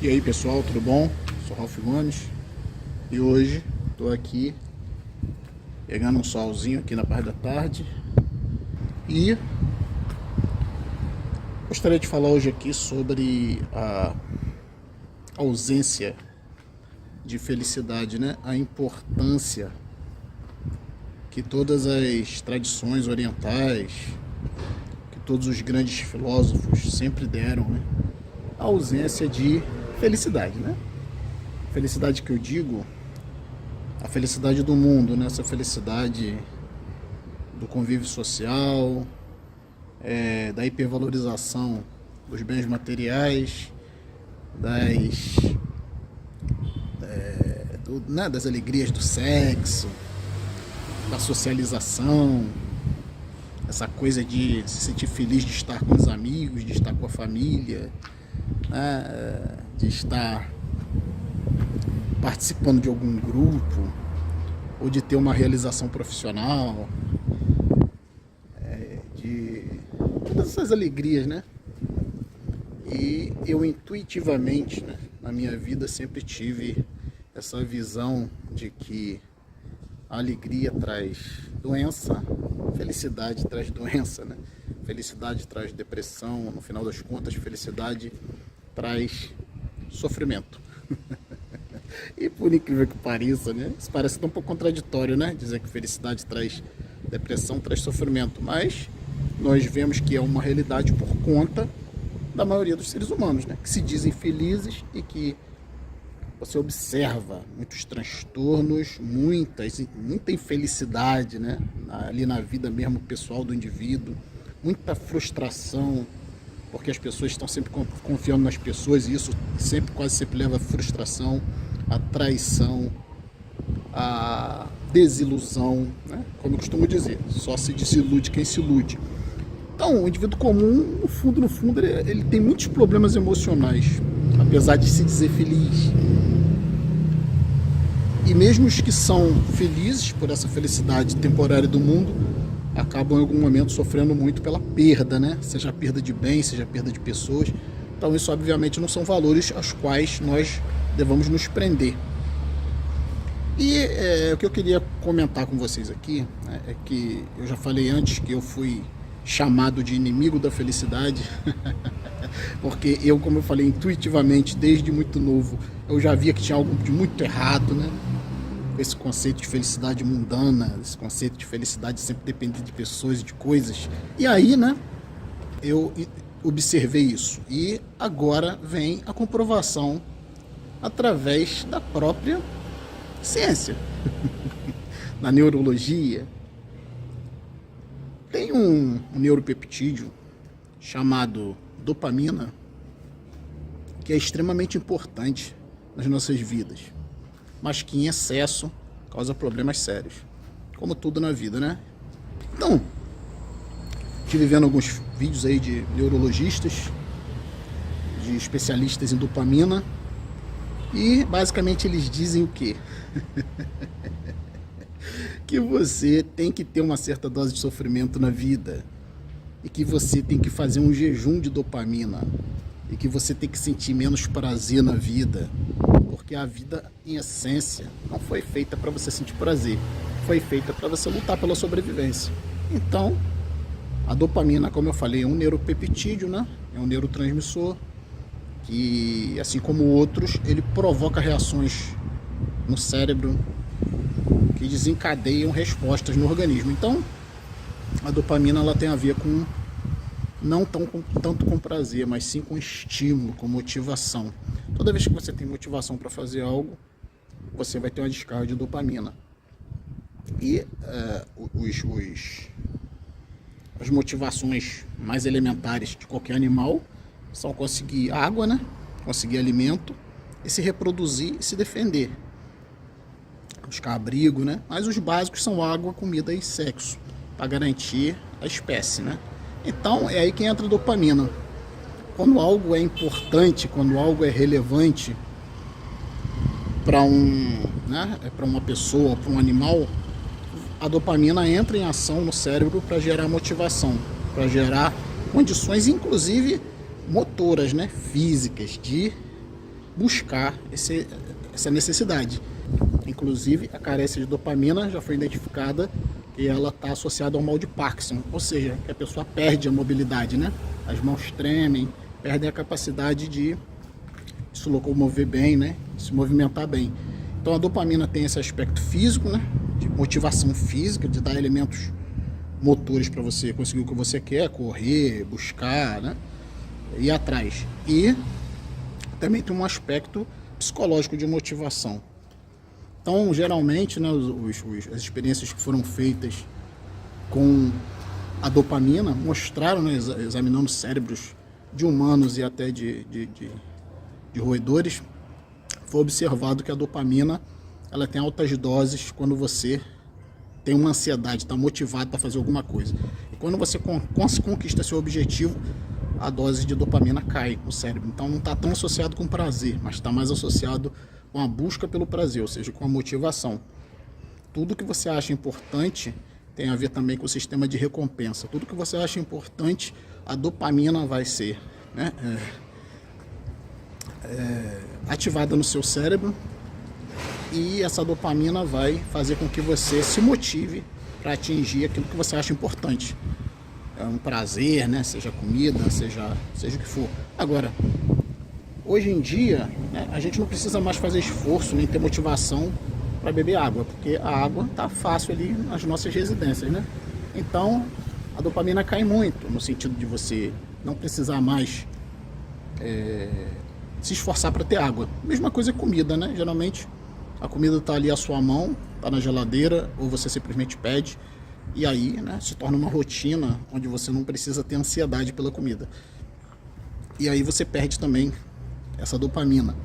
E aí pessoal, tudo bom? Sou Ralf Gomes e hoje estou aqui pegando um solzinho aqui na parte da tarde e gostaria de falar hoje aqui sobre a ausência de felicidade, né? A importância que todas as tradições orientais, que todos os grandes filósofos sempre deram, né? A ausência de felicidade, né? Felicidade que eu digo, a felicidade do mundo, né? Essa felicidade do convívio social, da hipervalorização dos bens materiais, das alegrias do sexo, da socialização, essa coisa de se sentir feliz de estar com os amigos, de estar com a família, né? De estar participando de algum grupo ou de ter uma realização profissional, de todas essas alegrias, né? E eu intuitivamente, né, na minha vida sempre tive essa visão de que a alegria traz doença, felicidade traz doença, né? Felicidade traz depressão, no final das contas, felicidade traz sofrimento. E por incrível que pareça, né? Isso parece um pouco contraditório, né? Dizer que felicidade traz depressão, traz sofrimento, mas nós vemos que é uma realidade por conta da maioria dos seres humanos, né? Que se dizem felizes e que você observa muitos transtornos, muita infelicidade, né? Ali na vida mesmo pessoal do indivíduo, muita frustração, porque as pessoas estão sempre confiando nas pessoas e isso quase sempre leva à frustração, à traição, à desilusão, né? Como eu costumo dizer, só se desilude quem se ilude. Então, o indivíduo comum, no fundo, ele tem muitos problemas emocionais, apesar de se dizer feliz. E mesmo os que são felizes por essa felicidade temporária do mundo, acabam em algum momento sofrendo muito pela perda, né? Seja a perda de bens, seja a perda de pessoas. Então isso obviamente não são valores aos quais nós devamos nos prender. E o que eu queria comentar com vocês aqui, né, é que eu já falei antes que eu fui chamado de inimigo da felicidade, porque eu, como eu falei intuitivamente, desde muito novo, eu já via que tinha algo de muito errado, né? Esse conceito de felicidade mundana, esse conceito de felicidade sempre dependente de pessoas e de coisas. E aí, né, eu observei isso. E agora vem a comprovação através da própria ciência. Na neurologia, tem um neuropeptídeo chamado dopamina, que é extremamente importante nas nossas vidas, mas que em excesso causa problemas sérios, como tudo na vida, né? Então, estive vendo alguns vídeos aí de neurologistas, de especialistas em dopamina, e basicamente eles dizem o quê? Que você tem que ter uma certa dose de sofrimento na vida, e que você tem que fazer um jejum de dopamina, e que você tem que sentir menos prazer na vida, porque a vida, em essência, não foi feita para você sentir prazer, foi feita para você lutar pela sobrevivência. Então, a dopamina, como eu falei, é um neuropeptídeo, né? É um neurotransmissor que, assim como outros, ele provoca reações no cérebro que desencadeiam respostas no organismo. Então, a dopamina ela tem a ver com não tanto com prazer, mas sim com estímulo, com motivação. Toda vez que você tem motivação para fazer algo, você vai ter uma descarga de dopamina. E as motivações mais elementares de qualquer animal são conseguir água, né? Conseguir alimento e se reproduzir e se defender. Buscar abrigo, né? Mas os básicos são água, comida e sexo, para garantir a espécie, né? Então é aí que entra a dopamina. Quando algo é importante, quando algo é relevante para para uma pessoa, para um animal, a dopamina entra em ação no cérebro para gerar motivação, para gerar condições, inclusive motoras, né, físicas, de buscar essa necessidade. Inclusive, a carência de dopamina já foi identificada que ela está associada ao mal de Parkinson, ou seja, que a pessoa perde a mobilidade, né? As mãos tremem, perdem a capacidade de se locomover bem, né? Se movimentar bem. Então a dopamina tem esse aspecto físico, né? De motivação física, de dar elementos motores para você conseguir o que você quer, correr, buscar, né? Ir atrás. E também tem um aspecto psicológico de motivação. Então, geralmente, né, as experiências que foram feitas com a dopamina mostraram, né, examinando cérebros de humanos e até de roedores, foi observado que a dopamina ela tem altas doses quando você tem uma ansiedade, está motivado para fazer alguma coisa. E quando você conquista seu objetivo, a dose de dopamina cai no cérebro. Então não está tão associado com prazer, mas está mais associado com a busca pelo prazer, ou seja, com a motivação. Tudo que você acha importante tem a ver também com o sistema de recompensa. Tudo que você acha importante, a dopamina vai ser, né, ativada no seu cérebro, e essa dopamina vai fazer com que você se motive para atingir aquilo que você acha importante. É um prazer, né? Seja comida, seja o que for. Agora, hoje em dia, né, a gente não precisa mais fazer esforço nem ter motivação para beber água, porque a água está fácil ali nas nossas residências, né? Então, a dopamina cai muito, no sentido de você não precisar mais se esforçar para ter água. Mesma coisa é comida, né? Geralmente, a comida está ali à sua mão, está na geladeira, ou você simplesmente pede, e aí, né, se torna uma rotina onde você não precisa ter ansiedade pela comida. E aí você perde também essa dopamina.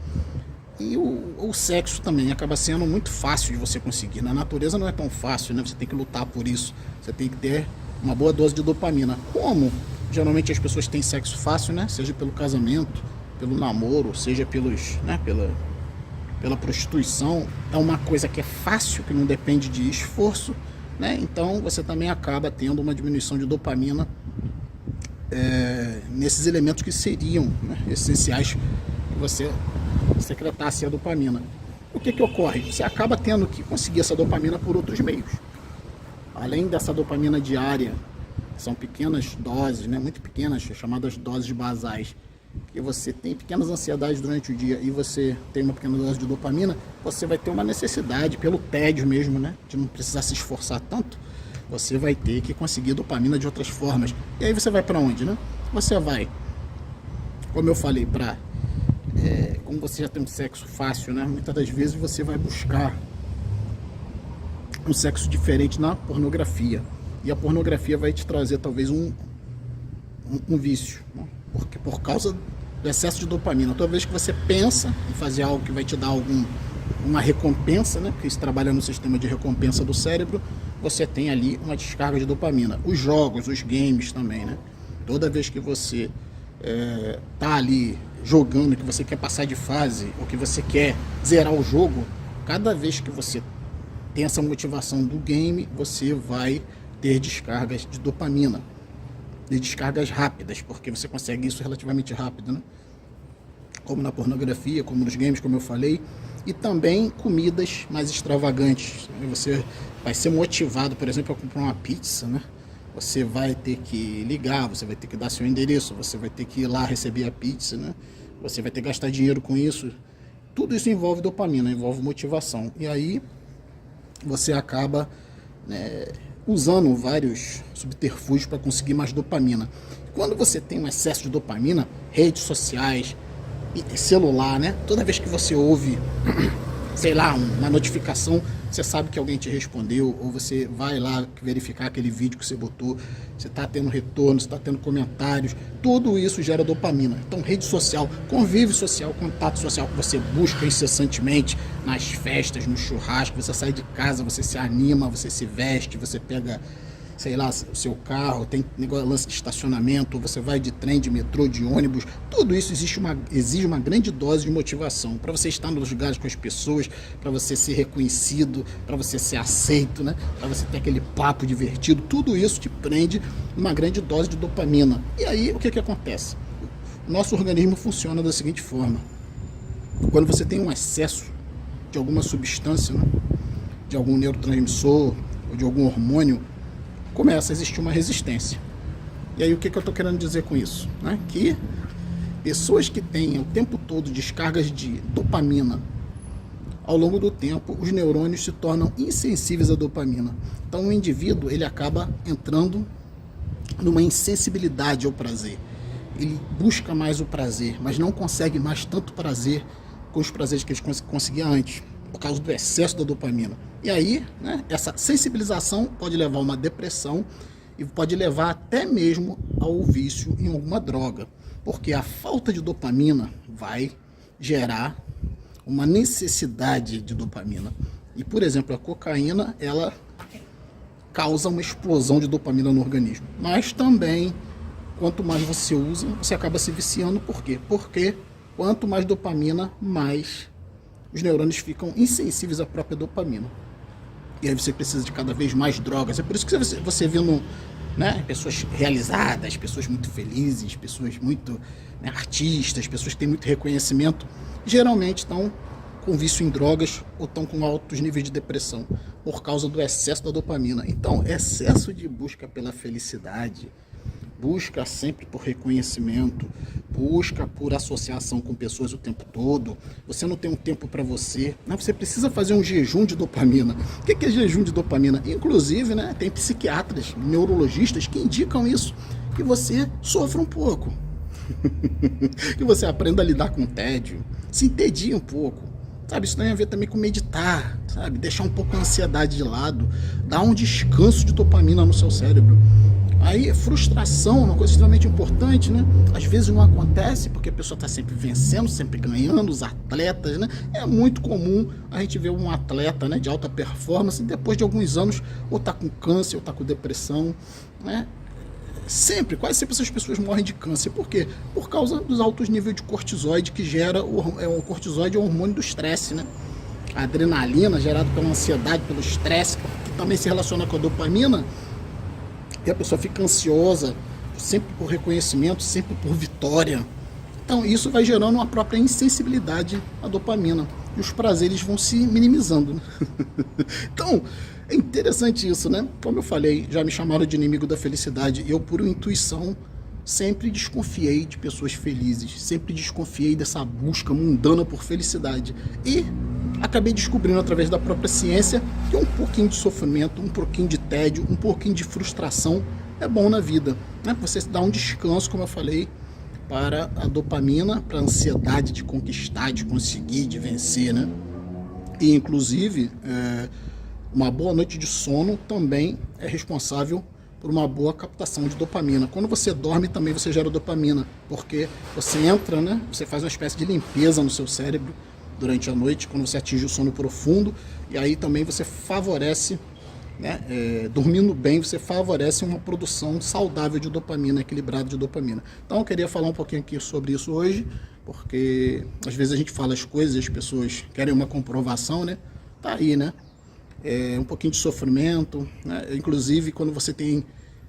E o sexo também acaba sendo muito fácil de você conseguir. Na natureza não é tão fácil, né? Você tem que lutar por isso. Você tem que ter uma boa dose de dopamina. Como geralmente as pessoas têm sexo fácil, né? Seja pelo casamento, pelo namoro, seja pela prostituição. É uma coisa que é fácil, que não depende de esforço, né? Então você também acaba tendo uma diminuição de dopamina nesses elementos que seriam, né, essenciais que você secretasse a dopamina. O que ocorre? Você acaba tendo que conseguir essa dopamina por outros meios. Além dessa dopamina diária, são pequenas doses, né, muito pequenas, chamadas doses basais, que você tem pequenas ansiedades durante o dia e você tem uma pequena dose de dopamina, você vai ter uma necessidade, pelo tédio mesmo, né, de não precisar se esforçar tanto, você vai ter que conseguir dopamina de outras formas. E aí você vai para onde, né? Você vai, como eu falei, como você já tem um sexo fácil, né, muitas das vezes você vai buscar um sexo diferente na pornografia. E a pornografia vai te trazer talvez um vício, né? Porque por causa do excesso de dopamina, toda vez que você pensa em fazer algo que vai te dar uma recompensa, né? Porque isso trabalha no sistema de recompensa do cérebro, você tem ali uma descarga de dopamina. Os jogos, os games também, né? Toda vez que você tá ali jogando, que você quer passar de fase, ou que você quer zerar o jogo, cada vez que você tem essa motivação do game, você vai ter descargas de dopamina. De descargas rápidas, porque você consegue isso relativamente rápido, né? Como na pornografia, como nos games, como eu falei, e também comidas mais extravagantes. Você vai ser motivado, por exemplo, a comprar uma pizza, né? Você vai ter que ligar, você vai ter que dar seu endereço, você vai ter que ir lá receber a pizza, né? Você vai ter que gastar dinheiro com isso. Tudo isso envolve dopamina, envolve motivação. E aí você acaba, né, usando vários subterfúgios para conseguir mais dopamina. Quando você tem um excesso de dopamina, redes sociais e celular, né? Toda vez que você ouve, sei lá, uma notificação, você sabe que alguém te respondeu, ou você vai lá verificar aquele vídeo que você botou, você está tendo retorno, você está tendo comentários, tudo isso gera dopamina. Então, rede social, convívio social, contato social que você busca incessantemente nas festas, no churrasco, você sai de casa, você se anima, você se veste, você pega, sei lá, o seu carro, tem lance de estacionamento, você vai de trem, de metrô, de ônibus, tudo isso exige uma grande dose de motivação para você estar nos lugares com as pessoas, para você ser reconhecido, para você ser aceito, né? Para você ter aquele papo divertido, tudo isso te prende uma grande dose de dopamina. E aí o que acontece? O nosso organismo funciona da seguinte forma: Quando você tem um excesso de alguma substância, né, de algum neurotransmissor ou de algum hormônio, começa a existir uma resistência. E aí o que eu estou querendo dizer com isso? Né? Que pessoas que têm o tempo todo descargas de dopamina, ao longo do tempo, os neurônios se tornam insensíveis à dopamina. Então o indivíduo ele acaba entrando numa insensibilidade ao prazer. Ele busca mais o prazer, mas não consegue mais tanto prazer com os prazeres que ele conseguia antes, por causa do excesso da dopamina. E aí, né, essa sensibilização pode levar a uma depressão e pode levar até mesmo ao vício em alguma droga, porque a falta de dopamina vai gerar uma necessidade de dopamina. E, por exemplo, a cocaína, ela causa uma explosão de dopamina no organismo. Mas também, quanto mais você usa, você acaba se viciando. Por quê? Porque quanto mais dopamina, mais os neurônios ficam insensíveis à própria dopamina. E aí você precisa de cada vez mais drogas. É por isso que você vê né, pessoas realizadas, pessoas muito felizes, pessoas muito, né, artistas, pessoas que têm muito reconhecimento, geralmente estão com vício em drogas ou estão com altos níveis de depressão por causa do excesso da dopamina. Então, excesso de busca pela felicidade, busca sempre por reconhecimento, busca por associação com pessoas o tempo todo, você não tem um tempo para você, né? Você precisa fazer um jejum de dopamina. O que é jejum de dopamina? Inclusive, né, tem psiquiatras, neurologistas que indicam isso, que você sofra um pouco, que você aprenda a lidar com o tédio, se entedie um pouco, sabe? Isso tem a ver também com meditar, sabe? Deixar um pouco a ansiedade de lado, dar um descanso de dopamina no seu cérebro. Aí, frustração é uma coisa extremamente importante, né? Às vezes não acontece porque a pessoa está sempre vencendo, sempre ganhando, os atletas, né? É muito comum a gente ver um atleta, né, de alta performance, depois de alguns anos, ou tá com câncer, ou tá com depressão, né? Quase sempre essas pessoas morrem de câncer. Por quê? Por causa dos altos níveis de cortisoide que gera o cortisoide é o hormônio do estresse, né? A adrenalina gerada pela ansiedade, pelo estresse, que também se relaciona com a dopamina, e a pessoa fica ansiosa, sempre por reconhecimento, sempre por vitória. Então isso vai gerando uma própria insensibilidade à dopamina. E os prazeres vão se minimizando, né? Então, é interessante isso, né? Como eu falei, já me chamaram de inimigo da felicidade. E eu, por intuição, sempre desconfiei de pessoas felizes. Sempre desconfiei dessa busca mundana por felicidade. E acabei descobrindo através da própria ciência que um pouquinho de sofrimento, um pouquinho de tédio, um pouquinho de frustração é bom na vida, né? Você dá um descanso, como eu falei, para a dopamina, para a ansiedade de conquistar, de conseguir, de vencer, né? E inclusive uma boa noite de sono também é responsável por uma boa captação de dopamina. Quando você dorme também você gera dopamina, porque você entra, né? Você faz uma espécie de limpeza no seu cérebro durante a noite, quando você atinge o sono profundo, e aí também você favorece, né, dormindo bem, você favorece uma produção saudável de dopamina, equilibrada de dopamina. Então eu queria falar um pouquinho aqui sobre isso hoje, porque às vezes a gente fala as coisas e as pessoas querem uma comprovação, né? Tá aí, né? Um pouquinho de sofrimento, né? Inclusive quando você tem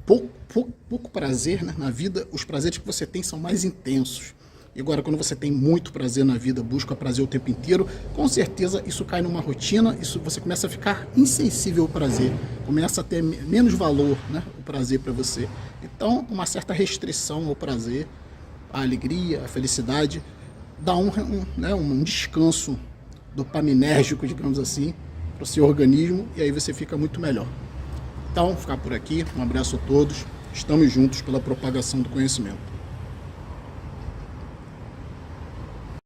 pouco prazer, né, na vida, os prazeres que você tem são mais intensos. E agora, quando você tem muito prazer na vida, busca prazer o tempo inteiro, com certeza isso cai numa rotina, você começa a ficar insensível ao prazer, começa a ter menos valor, né, o prazer para você. Então, uma certa restrição ao prazer, à alegria, à felicidade, dá um descanso dopaminérgico, digamos assim, para o seu organismo, e aí você fica muito melhor. Então, vou ficar por aqui, um abraço a todos, estamos juntos pela propagação do conhecimento.